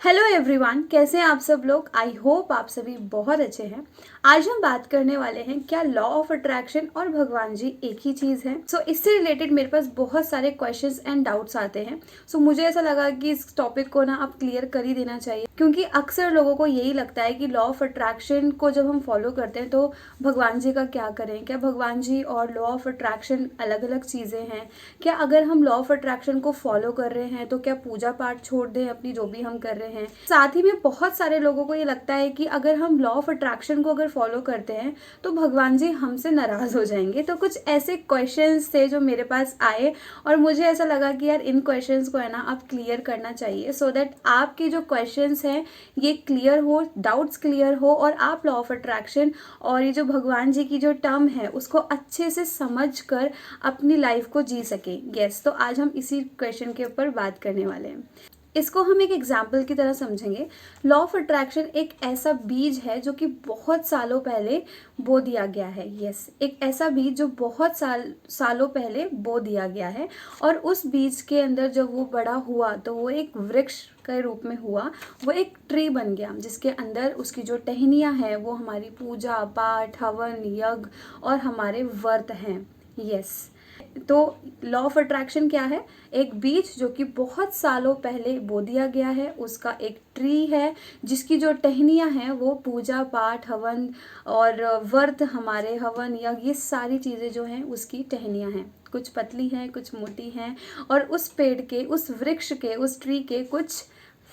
Hello everyone, कैसे हैं आप सब लोग। आई होप आप सभी बहुत अच्छे हैं। आज हम बात करने वाले हैं क्या लॉ ऑफ अट्रैक्शन और भगवान जी एक ही चीज़ है। इससे रिलेटेड मेरे पास बहुत सारे क्वेश्चंस एंड डाउट्स आते हैं। मुझे ऐसा लगा कि इस टॉपिक को ना आप क्लियर कर ही देना चाहिए, क्योंकि अक्सर लोगों को यही लगता है कि लॉ ऑफ अट्रैक्शन को जब हम फॉलो करते हैं तो भगवान जी का क्या करें, क्या भगवान जी और लॉ ऑफ अट्रैक्शन अलग अलग चीज़ें हैं, क्या अगर हम लॉ ऑफ अट्रैक्शन को फॉलो कर रहे हैं तो क्या पूजा पाठ छोड़ दें अपनी जो भी हम कर रहे हैं। साथ ही में बहुत सारे लोगों को ये लगता है कि अगर हम लॉ ऑफ अट्रैक्शन को अगर फॉलो करते हैं तो भगवान जी हमसे नाराज हो जाएंगे। तो कुछ ऐसे क्वेश्चंस थे जो मेरे पास आए और मुझे ऐसा लगा कि यार इन क्वेश्चंस को है ना आप क्लियर करना चाहिए, सो दैट आपके जो क्वेश्चंस हैं ये क्लियर हो, डाउट्स क्लियर हो और आप लॉ ऑफ अट्रैक्शन और ये जो भगवान जी की जो टर्म है उसको अच्छे से समझ कर अपनी लाइफ को जी सकें। यस, तो आज हम इसी क्वेश्चन के ऊपर बात करने वाले हैं। इसको हम एक एग्जाम्पल की तरह समझेंगे। लॉ ऑफ अट्रैक्शन एक ऐसा बीज है जो कि बहुत सालों पहले बो दिया गया है। यस, एक ऐसा बीज जो बहुत सालों पहले बो दिया गया है और उस बीज के अंदर जब वो बड़ा हुआ तो वो एक वृक्ष के रूप में हुआ, वो एक ट्री बन गया जिसके अंदर उसकी जो टहनियाँ हैं वो हमारी पूजा पाठ, हवन, यज्ञ और हमारे व्रत हैं। यस, तो लॉ ऑफ अट्रैक्शन क्या है? एक बीज जो कि बहुत सालों पहले बो दिया गया है, उसका एक ट्री है जिसकी जो टहनियाँ हैं वो पूजा पाठ, हवन और व्रत, हमारे हवन या ये सारी चीज़ें जो हैं उसकी टहनियाँ हैं। कुछ पतली हैं, कुछ मोटी हैं और उस पेड़ के, उस वृक्ष के, उस ट्री के कुछ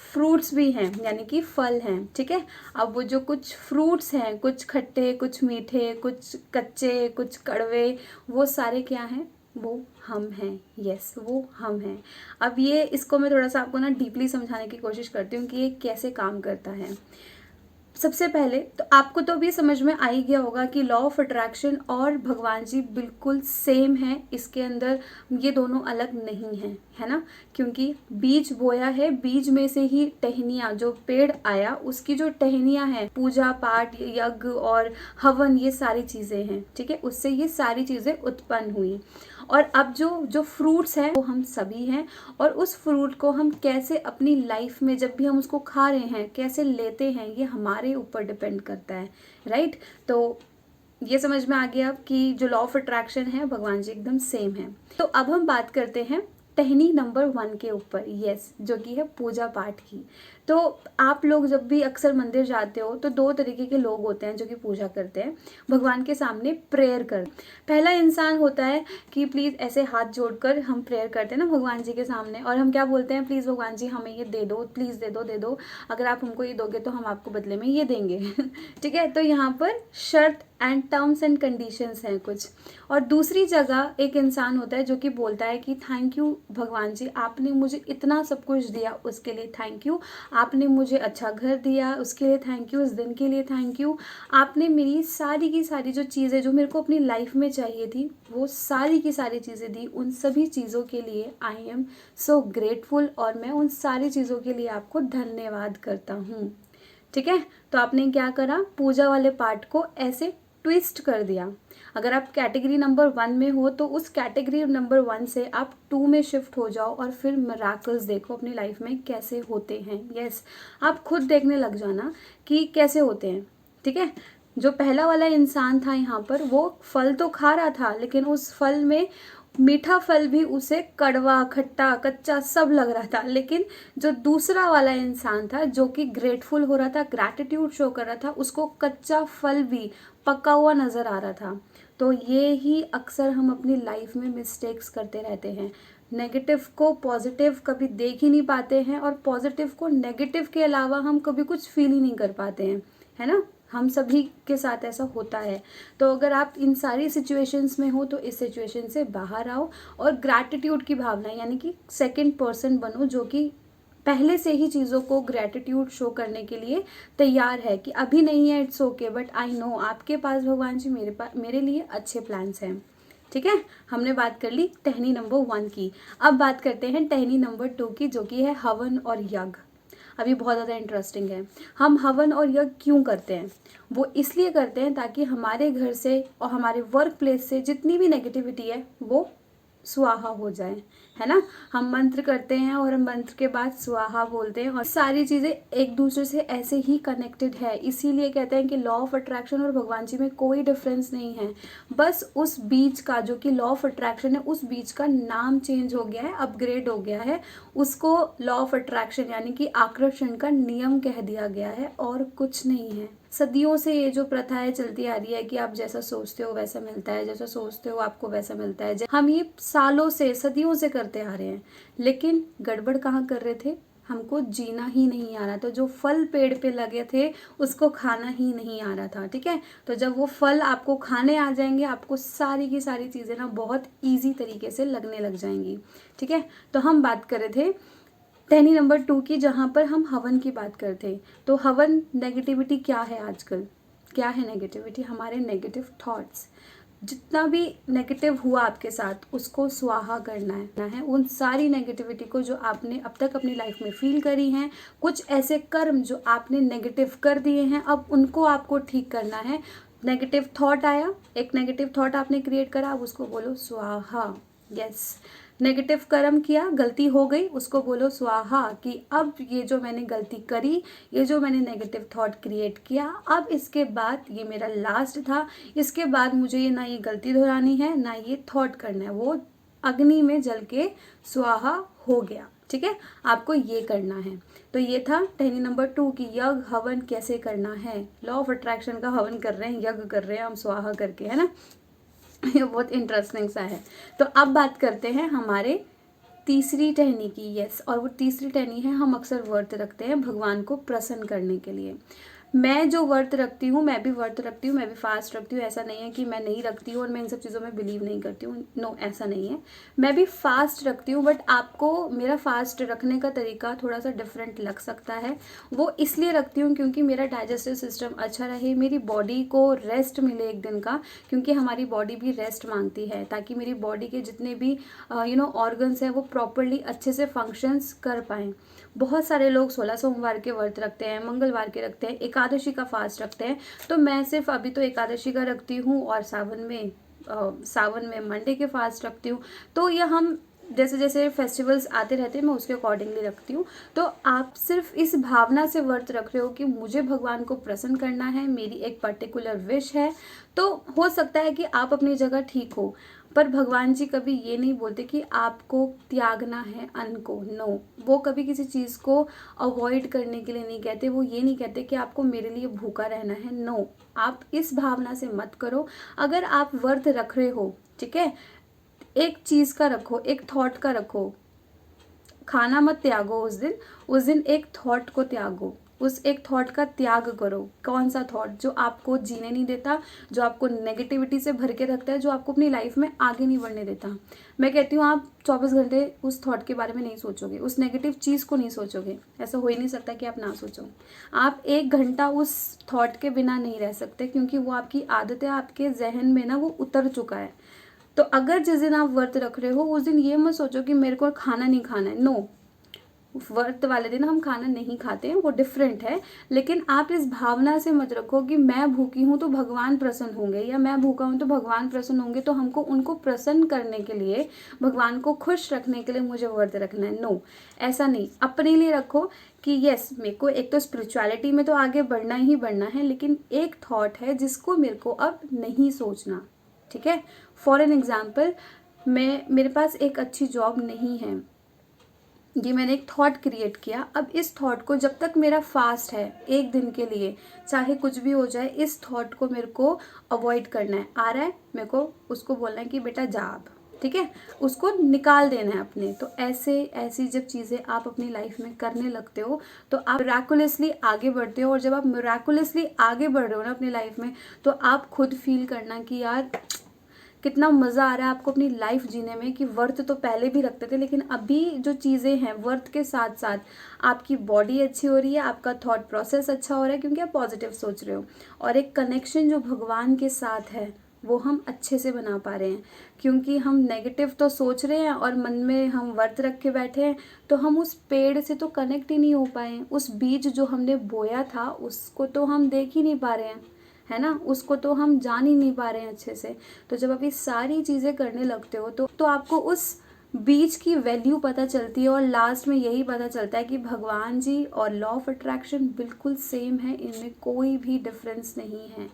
फ्रूट्स भी हैं, यानी कि फल हैं। ठीक है, अब वो जो कुछ फ्रूट्स हैं, कुछ खट्टे, कुछ मीठे, कुछ कच्चे, कुछ कड़वे, वो सारे क्या हैं? वो हम हैं। यस, वो हम हैं। अब ये इसको मैं थोड़ा सा आपको ना डीपली समझाने की कोशिश करती हूँ कि ये कैसे काम करता है। सबसे पहले तो आपको तो भी समझ में आ ही गया होगा कि लॉ ऑफ अट्रैक्शन और भगवान जी बिल्कुल सेम है। इसके अंदर ये दोनों अलग नहीं हैं, है ना, क्योंकि बीज बोया है, बीज में से ही टहनियाँ, जो पेड़ आया उसकी जो टहनियाँ हैं, पूजा पाठ, यज्ञ और हवन, ये सारी चीज़ें हैं। ठीक है, उससे ये सारी चीज़ें उत्पन्न हुई और अब जो जो फ्रूट्स हैं वो हम सभी हैं और उस फ्रूट को हम कैसे अपनी लाइफ में जब भी हम उसको खा रहे हैं कैसे लेते हैं ये हमारे ऊपर डिपेंड करता है। राइट, तो ये समझ में आ गया कि जो लॉ ऑफ अट्रैक्शन है भगवान जी एकदम सेम है। तो अब हम बात करते हैं टहनी नंबर 1 के ऊपर। यस, जो कि है पूजा पाठ की। तो आप लोग जब भी अक्सर मंदिर जाते हो तो 2 तरीके के लोग होते हैं जो कि पूजा करते हैं, भगवान के सामने प्रेयर कर। पहला इंसान होता है कि प्लीज़ ऐसे हाथ जोड़कर हम प्रेयर करते हैं ना भगवान जी के सामने, और हम क्या बोलते हैं, प्लीज़ भगवान जी हमें ये दे दो, प्लीज़ दे दो, दे दो, अगर आप हमको ये दोगे तो हम आपको बदले में ये देंगे। ठीक है, तो यहाँ पर शर्त एंड टर्म्स एंड कंडीशंस हैं कुछ। और दूसरी जगह एक इंसान होता है जो कि बोलता है कि थैंक यू भगवान जी, आपने मुझे इतना सब कुछ दिया उसके लिए थैंक यू, आपने मुझे अच्छा घर दिया उसके लिए थैंक यू, इस दिन के लिए थैंक यू, आपने मेरी सारी की सारी जो चीज़ें जो मेरे को अपनी लाइफ में चाहिए थी वो सारी की सारी चीज़ें दी, उन सभी चीज़ों के लिए आई एम सो ग्रेटफुल और मैं उन सारी चीज़ों के लिए आपको धन्यवाद करता हूँ। ठीक है, तो आपने क्या करा, पूजा वाले पार्ट को ऐसे ट्विस्ट कर दिया। अगर आप कैटेगरी नंबर 1 में हो तो उस कैटेगरी नंबर 1 से आप 2 में शिफ्ट हो जाओ और फिर मिराकल्स देखो अपनी लाइफ में कैसे होते हैं। यस, आप खुद देखने लग जाना कि कैसे होते हैं। ठीक है, जो पहला वाला इंसान था यहाँ पर वो फल तो खा रहा था लेकिन उस फल में मीठा फल भी उसे कड़वा, खट्टा, कच्चा सब लग रहा था, लेकिन जो दूसरा वाला इंसान था जो कि ग्रेटफुल हो रहा था, ग्रैटिट्यूड शो कर रहा था, उसको कच्चा फल भी पका हुआ नज़र आ रहा था। तो ये ही अक्सर हम अपनी लाइफ में मिस्टेक्स करते रहते हैं। नेगेटिव को पॉजिटिव कभी देख ही नहीं पाते हैं और पॉजिटिव को नेगेटिव के अलावा हम कभी कुछ फील ही नहीं कर पाते हैं, है ना, हम सभी के साथ ऐसा होता है। तो अगर आप इन सारी सिचुएशंस में हो तो इस सिचुएशन से बाहर आओ और ग्रैटिट्यूड की भावना यानी कि सेकंड पर्सन बनो जो कि पहले से ही चीज़ों को ग्रैटिट्यूड शो करने के लिए तैयार है कि अभी नहीं है, it's okay, but I know आपके पास भगवान जी मेरे लिए अच्छे प्लान्स हैं। ठीक है, हमने बात कर ली टहनी नंबर 1 की। अब बात करते हैं टहनी नंबर 2 की, जो कि है हवन और यज्ञ। अभी बहुत ज़्यादा इंटरेस्टिंग है। हम हवन और यज्ञ क्यों करते हैं? वो इसलिए करते हैं ताकि हमारे घर से और हमारे वर्क प्लेस से जितनी भी नेगेटिविटी है वो स्वाहा हो जाए। है ना। हम मंत्र करते हैं और हम मंत्र के बाद स्वाहा बोलते हैं, और सारी चीजें एक दूसरे से ऐसे ही कनेक्टेड है। इसीलिए कहते हैं कि लॉ ऑफ अट्रैक्शन और भगवान जी में कोई डिफरेंस नहीं है, बस उस बीज का, जो कि लॉ ऑफ अट्रैक्शन है, उस बीज का नाम चेंज हो गया है, अपग्रेड हो गया है, उसको लॉ ऑफ अट्रैक्शन यानी कि आकर्षण का नियम कह दिया गया है, और कुछ नहीं है। सदियों से ये जो प्रथाएं चलती आ रही है कि आप जैसा सोचते हो वैसा मिलता है, जैसा सोचते हो आपको वैसा मिलता है, हम ये सालों से, सदियों से करते आ रहे हैं, लेकिन गड़बड़ कहाँ कर रहे थे, हमको जीना ही नहीं आ रहा था। जो फल पेड़ पे लगे थे उसको खाना ही नहीं आ रहा था, ठीक है। तो जब वो फल आपको खाने आ जाएंगे, आपको सारी की सारी चीज़ें ना बहुत ईजी तरीके से लगने लग जाएंगी, ठीक है। तो हम बात कर रहे थे टहनी नंबर 2 की, जहाँ पर हम हवन की बात करते। तो हवन, नेगेटिविटी क्या है आजकल, क्या है नेगेटिविटी, हमारे नेगेटिव थॉट्स। जितना भी नेगेटिव हुआ आपके साथ उसको स्वाहा करना है। उन सारी नेगेटिविटी को जो आपने अब तक अपनी लाइफ में फील करी हैं, कुछ ऐसे कर्म जो आपने नेगेटिव कर दिए हैं, अब उनको आपको ठीक करना है। नेगेटिव थॉट आया, एक नेगेटिव थॉट आपने क्रिएट करा, अब उसको बोलो स्वाहा। यस, नेगेटिव कर्म किया, गलती हो गई, उसको बोलो स्वाहा कि अब ये जो मैंने गलती करी, ये जो मैंने नेगेटिव थॉट क्रिएट किया, अब इसके बाद ये मेरा लास्ट था, इसके बाद मुझे ये ना ये गलती दोहरानी है ना ये थॉट करना है, वो अग्नि में जल के स्वाहा हो गया, ठीक है। आपको ये करना है। तो ये था टहनी नंबर 2 की यज्ञ हवन कैसे करना है। लॉ ऑफ अट्रैक्शन का हवन कर रहे हैं, यज्ञ कर रहे हैं हम स्वाहा करके, है ना। ये बहुत इंटरेस्टिंग सा है। तो अब बात करते हैं हमारे तीसरी टहनी की। यस, और वो तीसरी टहनी है, हम अक्सर व्रत रखते हैं भगवान को प्रसन्न करने के लिए। मैं जो व्रत रखती हूँ, मैं भी व्रत रखती हूँ, मैं भी फास्ट रखती हूँ। ऐसा नहीं है कि मैं नहीं रखती हूँ और मैं इन सब चीज़ों में बिलीव नहीं करती हूँ, नो, ऐसा नहीं है। मैं भी फास्ट रखती हूँ, बट आपको मेरा फास्ट रखने का तरीका थोड़ा सा डिफरेंट लग सकता है। वो इसलिए रखती हूँ क्योंकि मेरा डाइजेस्टिव सिस्टम अच्छा रहे, मेरी बॉडी को रेस्ट मिले एक दिन का, क्योंकि हमारी बॉडी भी रेस्ट मांगती है, ताकि मेरी बॉडी के जितने भी ऑर्गन्स हैं वो प्रॉपरली अच्छे से फंक्शंस कर पाएँ। बहुत सारे लोग 16 सोमवार के व्रत रखते हैं, मंगलवार के रखते हैं, एकादशी का फास्ट रखते हैं। तो मैं सिर्फ अभी तो एकादशी का रखती हूँ, और सावन में मंडे के फास्ट रखती हूँ। तो यह हम जैसे जैसे फेस्टिवल्स आते रहते हैं मैं उसके अकॉर्डिंगली रखती हूँ। तो आप सिर्फ इस भावना से व्रत रख रहे हो कि मुझे भगवान को प्रसन्न करना है, मेरी एक पर्टिकुलर विश है, तो हो सकता है कि आप अपनी जगह ठीक हो, पर भगवान जी कभी ये नहीं बोलते कि आपको त्यागना है अन्न को। नो, वो कभी किसी चीज़ को अवॉइड करने के लिए नहीं कहते। वो ये नहीं कहते कि आपको मेरे लिए भूखा रहना है। नो, आप इस भावना से मत करो। अगर आप व्रत रख रहे हो, ठीक है, एक चीज़ का रखो, एक थॉट का रखो, खाना मत त्यागो उस दिन एक थॉट को त्यागो, उस एक थॉट का त्याग करो। कौन सा थॉट? जो आपको जीने नहीं देता, जो आपको नेगेटिविटी से भर के रखता है, जो आपको अपनी लाइफ में आगे नहीं बढ़ने देता। मैं कहती हूँ आप 24 घंटे उस थॉट के बारे में नहीं सोचोगे, उस नेगेटिव चीज़ को नहीं सोचोगे, ऐसा हो ही नहीं सकता कि आप ना सोचो। आप 1 घंटा उस थॉट के बिना नहीं रह सकते, क्योंकि वो आपकी आदत है, आपके जहन में ना वो उतर चुका है। तो अगर जिस दिन आप व्रत रख रहे हो उस दिन ये मत सोचो कि मेरे को खाना नहीं खाना है। नो, व्रत वाले दिन हम खाना नहीं खाते हैं, वो डिफरेंट है। लेकिन आप इस भावना से मत रखो कि मैं भूखी हूँ तो भगवान प्रसन्न होंगे, या मैं भूखा हूँ तो भगवान प्रसन्न होंगे, तो हमको उनको प्रसन्न करने के लिए, भगवान को खुश रखने के लिए मुझे व्रत रखना है। नो, ऐसा नहीं। अपने लिए रखो कि यस, मेरे को एक तो स्पिरिचुअलिटी में तो आगे बढ़ना ही बढ़ना है, लेकिन एक थॉट है जिसको मेरे को अब नहीं सोचना, ठीक है। फॉर एन एग्जाम्पल, मेरे पास एक अच्छी जॉब नहीं है, ये मैंने एक थॉट क्रिएट किया। अब इस थॉट को, जब तक मेरा फास्ट है 1 दिन के लिए, चाहे कुछ भी हो जाए, इस थॉट को मेरे को अवॉइड करना है। आ रहा है मेरे को उसको बोलना है कि बेटा जा अब, ठीक है, उसको निकाल देना है अपने। तो ऐसी जब चीज़ें आप अपनी लाइफ में करने लगते हो तो आप मिराकुलसली आगे बढ़ते हो। और जब आप मिराकुलसली आगे बढ़ रहे हो ना अपनी लाइफ में, तो आप खुद फील करना कि यार कितना मज़ा आ रहा है आपको अपनी लाइफ जीने में, कि व्रत तो पहले भी रखते थे, लेकिन अभी जो चीज़ें हैं व्रत के साथ साथ आपकी बॉडी अच्छी हो रही है, आपका थॉट प्रोसेस अच्छा हो रहा है, क्योंकि आप पॉजिटिव सोच रहे हो, और एक कनेक्शन जो भगवान के साथ है वो हम अच्छे से बना पा रहे हैं। क्योंकि हम नेगेटिव तो सोच रहे हैं और मन में हम व्रत रख के बैठे हैं, तो हम उस पेड़ से तो कनेक्ट ही नहीं हो पाए। उस बीज जो हमने बोया था उसको तो हम देख ही नहीं पा रहे हैं, है ना, उसको तो हम जान ही नहीं पा रहे हैं अच्छे से। तो जब आप ये सारी चीज़ें करने लगते हो तो आपको उस बीज की वैल्यू पता चलती है और लास्ट में यही पता चलता है कि भगवान जी और लॉ ऑफ अट्रैक्शन बिल्कुल सेम है, इनमें कोई भी डिफरेंस नहीं है।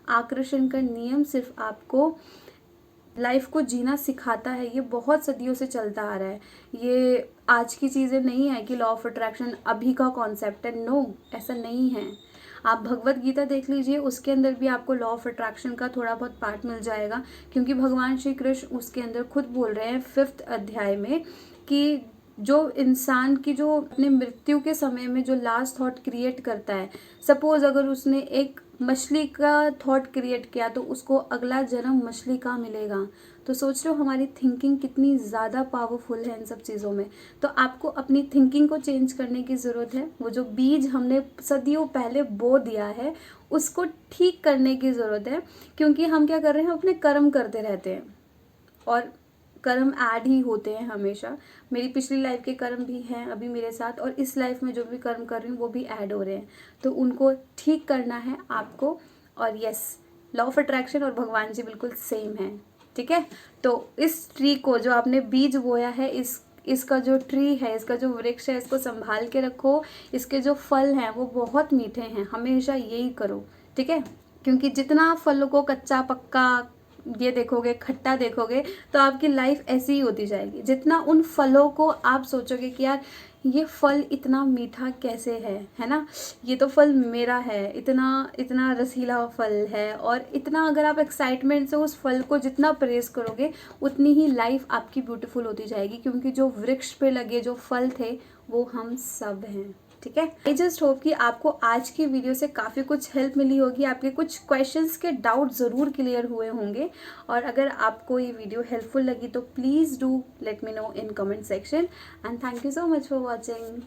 आकर्षण का नियम सिर्फ आपको लाइफ को जीना सिखाता है, ये बहुत सदियों से चलता आ रहा है। ये आज की चीज़ें नहीं है कि लॉ ऑफ अट्रैक्शन अभी का कॉन्सेप्ट है, नो, ऐसा नहीं है। आप भगवत गीता देख लीजिए, उसके अंदर भी आपको लॉ ऑफ अट्रैक्शन का थोड़ा बहुत पार्ट मिल जाएगा, क्योंकि भगवान श्री कृष्ण उसके अंदर खुद बोल रहे हैं 5th अध्याय में कि जो इंसान की जो अपने मृत्यु के समय में जो लास्ट थॉट क्रिएट करता है, सपोज अगर उसने एक मछली का थॉट क्रिएट किया तो उसको अगला जन्म मछली का मिलेगा। तो सोच रहे हो हमारी थिंकिंग कितनी ज़्यादा पावरफुल है इन सब चीज़ों में। तो आपको अपनी थिंकिंग को चेंज करने की ज़रूरत है। वो जो बीज हमने सदियों पहले बो दिया है उसको ठीक करने की ज़रूरत है, क्योंकि हम क्या कर रहे हैं, अपने कर्म करते रहते हैं और कर्म ऐड ही होते हैं हमेशा। मेरी पिछली लाइफ के कर्म भी हैं अभी मेरे साथ, और इस लाइफ में जो भी कर्म कर रही हूँ वो भी ऐड हो रहे हैं, तो उनको ठीक करना है आपको। और यस, लॉ ऑफ अट्रैक्शन और भगवान जी बिल्कुल सेम है, ठीक है। तो इस ट्री को जो आपने बीज बोया है, इसका जो ट्री है, इसका जो वृक्ष है, इसको संभाल के रखो। इसके जो फल हैं वो बहुत मीठे हैं, हमेशा यही करो, ठीक है। क्योंकि जितना फलों को कच्चा पक्का ये देखोगे, खट्टा देखोगे, तो आपकी लाइफ ऐसी ही होती जाएगी। जितना उन फलों को आप सोचोगे कि यार ये फल इतना मीठा कैसे है ना, ये तो फल मेरा है, इतना इतना रसीला फल है, और इतना अगर आप एक्साइटमेंट से उस फल को जितना प्रेस करोगे उतनी ही लाइफ आपकी ब्यूटीफुल होती जाएगी, क्योंकि जो वृक्ष पे लगे जो फल थे वो हम सब हैं, ठीक है। आई जस्ट होप कि आपको आज की वीडियो से काफ़ी कुछ हेल्प मिली होगी, आपके कुछ क्वेश्चंस के डाउट ज़रूर क्लियर हुए होंगे। और अगर आपको ये वीडियो हेल्पफुल लगी तो please do let me know in comment section, and thank you so much for watching.